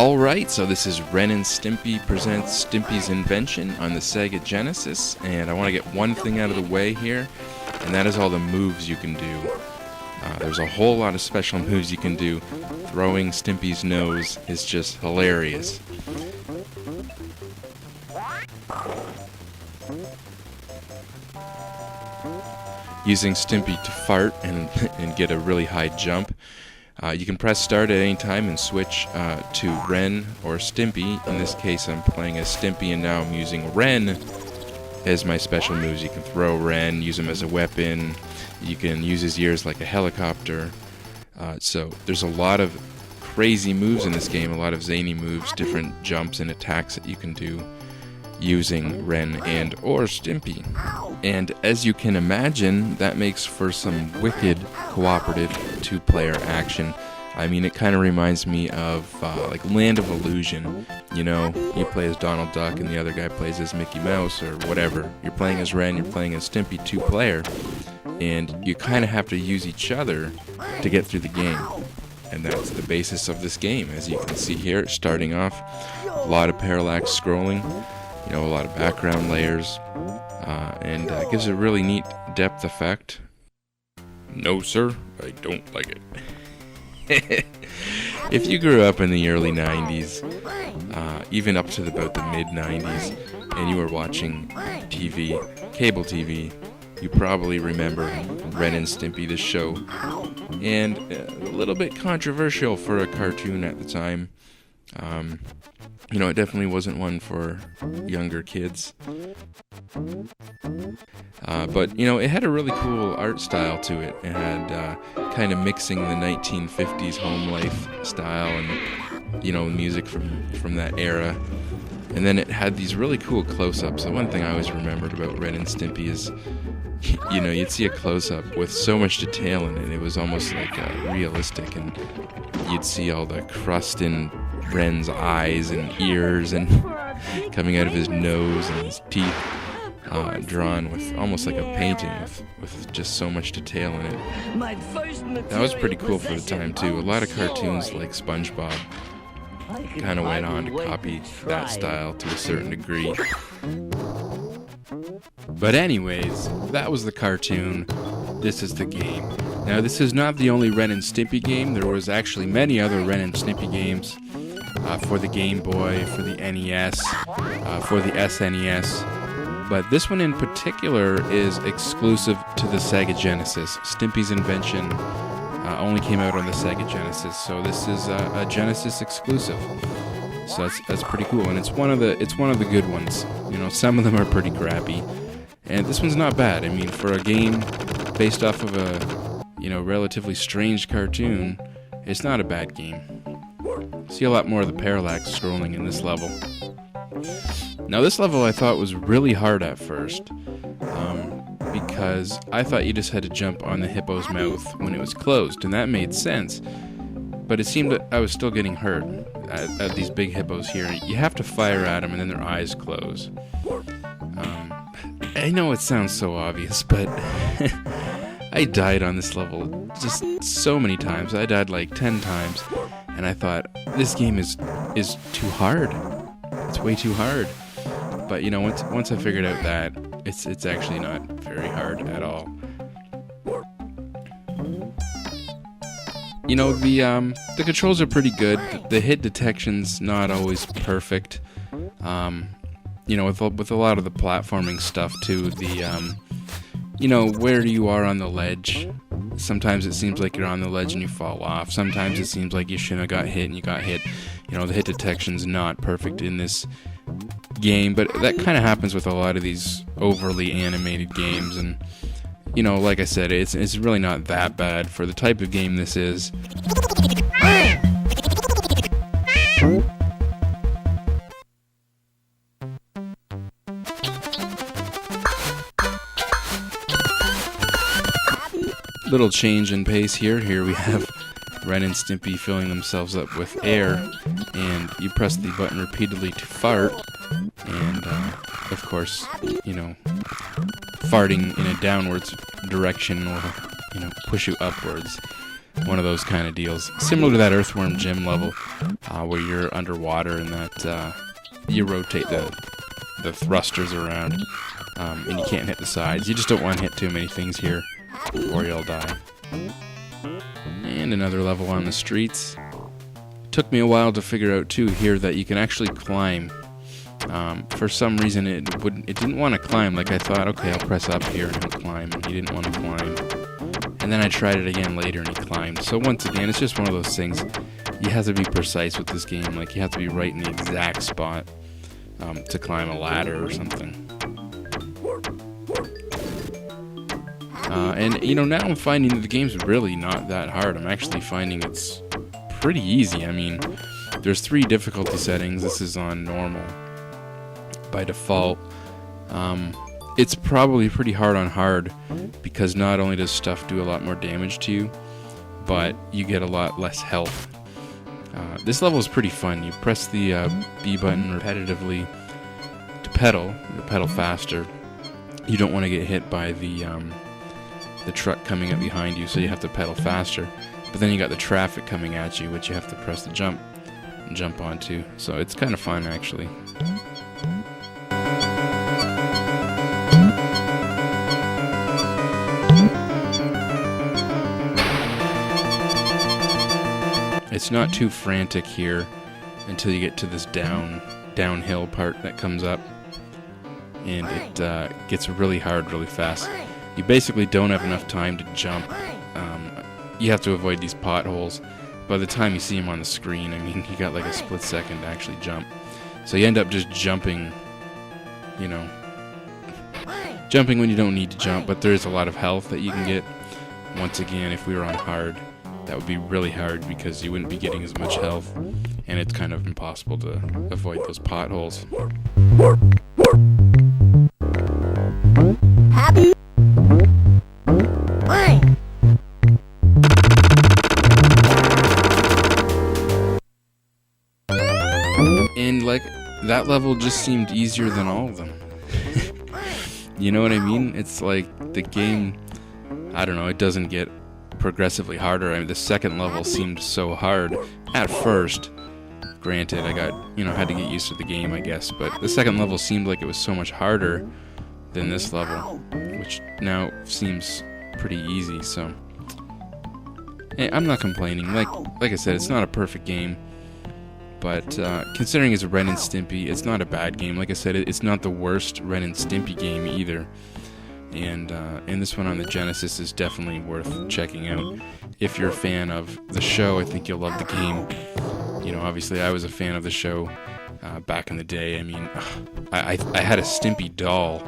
Alright, so this is Ren and Stimpy presents Stimpy's Invention on the Sega Genesis, and I want to get one thing out of the way here, and that is all the moves you can do. There's a whole lot of special moves you can do. Throwing Stimpy's nose is just hilarious. Using Stimpy to fart and get a really high jump. You can press start at any time and switch to Ren or Stimpy. In this case, I'm playing as Stimpy, and now I'm using Ren as my special moves. You can throw Ren, use him as a weapon. You can use his ears like a helicopter. So there's a lot of crazy moves in this game, a lot of zany moves, different jumps and attacks that you can do using Ren and or Stimpy. And as you can imagine, that makes for some wicked cooperative two-player action. I mean, it kind of reminds me of like Land of Illusion. You know, you play as Donald Duck and the other guy plays as Mickey Mouse or whatever. You're playing as Ren, you're playing as Stimpy, two-player, and you kind of have to use each other to get through the game. And that's the basis of this game. As you can see here, starting off, a lot of parallax scrolling, you know, a lot of background layers, and it gives a really neat depth effect. No, sir, I don't like it. If you grew up in the early 90s, even up to about the mid-90s, and you were watching TV, cable TV, you probably remember Ren and Stimpy, the show, and a little bit controversial for a cartoon at the time. You know, it definitely wasn't one for younger kids. But, you know, it had a really cool art style to it. It had kind of mixing the 1950s home life style and, you know, music from that era. And then it had these really cool close-ups. The one thing I always remembered about Ren and Stimpy is, you know, you'd see a close-up with so much detail in it. It was almost like realistic, and you'd see all the crust in Ren's eyes and ears and coming out of his nose and his teeth, drawn with almost like a painting with just so much detail in it. That was pretty cool for the time too. A lot of cartoons like SpongeBob kind of went on to copy that style to a certain degree. But anyways, that was the cartoon. This is the game. Now, this is not the only Ren and Stimpy game. There was actually many other Ren and Stimpy games for the Game Boy, for the NES, for the SNES. But this one in particular is exclusive to the Sega Genesis. Stimpy's Invention only came out on the Sega Genesis, so this is a Genesis exclusive. So that's pretty cool, and it's one of the good ones. You know, some of them are pretty crappy, and this one's not bad. I mean, for a game based off of a, you know, relatively strange cartoon, it's not a bad game. See a lot more of the parallax scrolling in this level. Now, this level I thought was really hard at first, because I thought you just had to jump on the hippo's mouth when it was closed, and that made sense. But it seemed that I was still getting hurt at these big hippos here. You have to fire at them, and then their eyes close. I know it sounds so obvious, but I died on this level just so many times. I died like 10 times, and I thought, this game is too hard. It's way too hard. But, you know, once I figured out that, it's actually not very hard at all. You know, the controls are pretty good. The hit detection's not always perfect. You know, with a lot of the platforming stuff too, you know, where you are on the ledge. Sometimes it seems like you're on the ledge and you fall off. Sometimes it seems like you shouldn't have got hit and you got hit. You know, the hit detection's not perfect in this game, but that kind of happens with a lot of these overly animated games, and, you know, like I said, it's really not that bad for the type of game this is. Little change in pace here. Here we have Ren and Stimpy filling themselves up with air, and you press the button repeatedly to fart, and of course, you know, farting in a downwards direction will, you know, push you upwards. One of those kind of deals. Similar to that Earthworm Jim level, where you're underwater and that you rotate the thrusters around, and you can't hit the sides. You just don't want to hit too many things here, or you'll die. And another level on the streets. Took me a while to figure out too here that you can actually climb. For some reason it didn't want to climb. Like I thought, okay, I'll press up here and he'll climb, and he didn't want to climb. And then I tried it again later and he climbed. So once again, it's just one of those things. You have to be precise with this game. Like you have to be right in the exact spot to climb a ladder or something. And you know, now I'm finding that the game's really not that hard. I'm actually finding it's pretty easy. I mean, there's 3 difficulty settings. This is on normal by default. It's probably pretty hard on hard because not only does stuff do a lot more damage to you, but you get a lot less health. This level is pretty fun. You press the B button repetitively to pedal faster. You don't want to get hit by the truck coming up behind you, so you have to pedal faster. But then you got the traffic coming at you, which you have to press the jump onto. So it's kind of fun, actually. It's not too frantic here until you get to this downhill part that comes up, and it gets really hard really fast. You basically don't have enough time to jump. You have to avoid these potholes. By the time you see them on the screen, I mean, you got like a split second to actually jump. So you end up just jumping, you know, jumping when you don't need to jump, but there is a lot of health that you can get. Once again, if we were on hard, that would be really hard because you wouldn't be getting as much health, and it's kind of impossible to avoid those potholes. Happy. And like, that level just seemed easier than all of them. You know what I mean? It's like the game, I don't know, it doesn't get progressively harder. I mean, the second level seemed so hard at first. Granted, I had to get used to the game, I guess, but the second level seemed like it was so much harder than this level, which now seems pretty easy, so hey, I'm not complaining. Like I said, it's not a perfect game, but considering it's Ren and Stimpy, it's not a bad game. Like I said, it's not the worst Ren and Stimpy game either. And this one on the Genesis is definitely worth checking out. If you're a fan of the show, I think you'll love the game. You know, obviously I was a fan of the show back in the day. I mean, I had a Stimpy doll,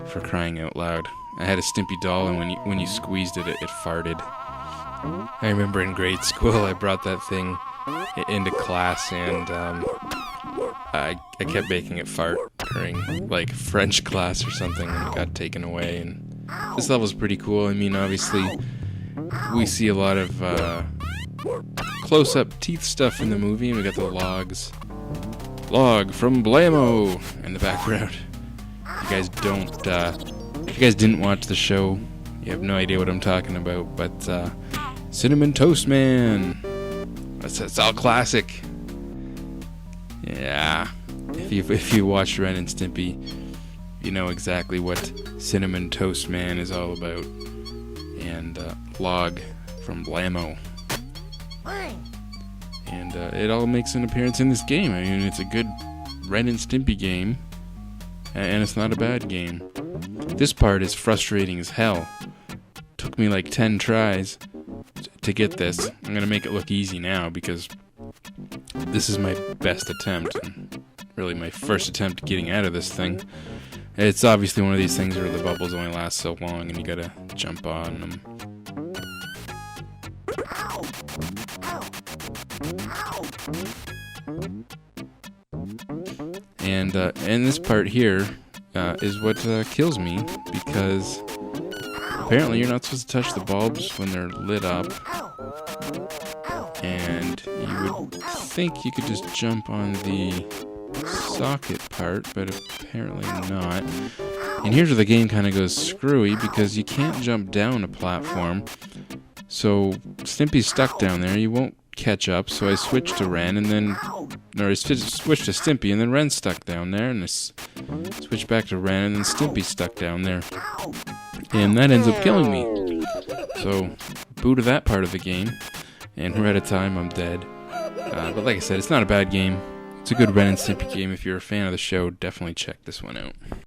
for crying out loud. I had a Stimpy doll, and when you squeezed it, it farted. I remember in grade school I brought that thing into class, and I kept making it fart during like French class or something, and it got taken away. And this level's pretty cool. I mean, obviously we see a lot of close-up teeth stuff in the movie, and we got the log from Blammo in the background. If you guys didn't watch the show, you have no idea what I'm talking about, but Cinnamon Toast Man, it's all classic. Yeah, if you watch Ren and Stimpy, you know exactly what Cinnamon Toast Man is all about. And Log from Blammo. And it all makes an appearance in this game. I mean, it's a good Ren and Stimpy game, and it's not a bad game. This part is frustrating as hell. Took me like 10 tries to get this. I'm gonna make it look easy now because this is my best attempt, and really my first attempt getting out of this thing. It's obviously one of these things where the bubbles only last so long and you gotta jump on them. And this part here is what kills me, because apparently you're not supposed to touch the bulbs when they're lit up, and you would think you could just jump on the socket part, but apparently not. And here's where the game kind of goes screwy, because you can't jump down a platform So Stimpy's stuck down there. He won't catch up, so I switched to Ren, and then... Or I switched to Stimpy, and then Ren's stuck down there, and I switched back to Ren, and then Stimpy's stuck down there. And that ends up killing me. So, booted that part of the game, and we're out of time, I'm dead. But like I said, it's not a bad game. It's a good Ren and Stimpy game. If you're a fan of the show, definitely check this one out.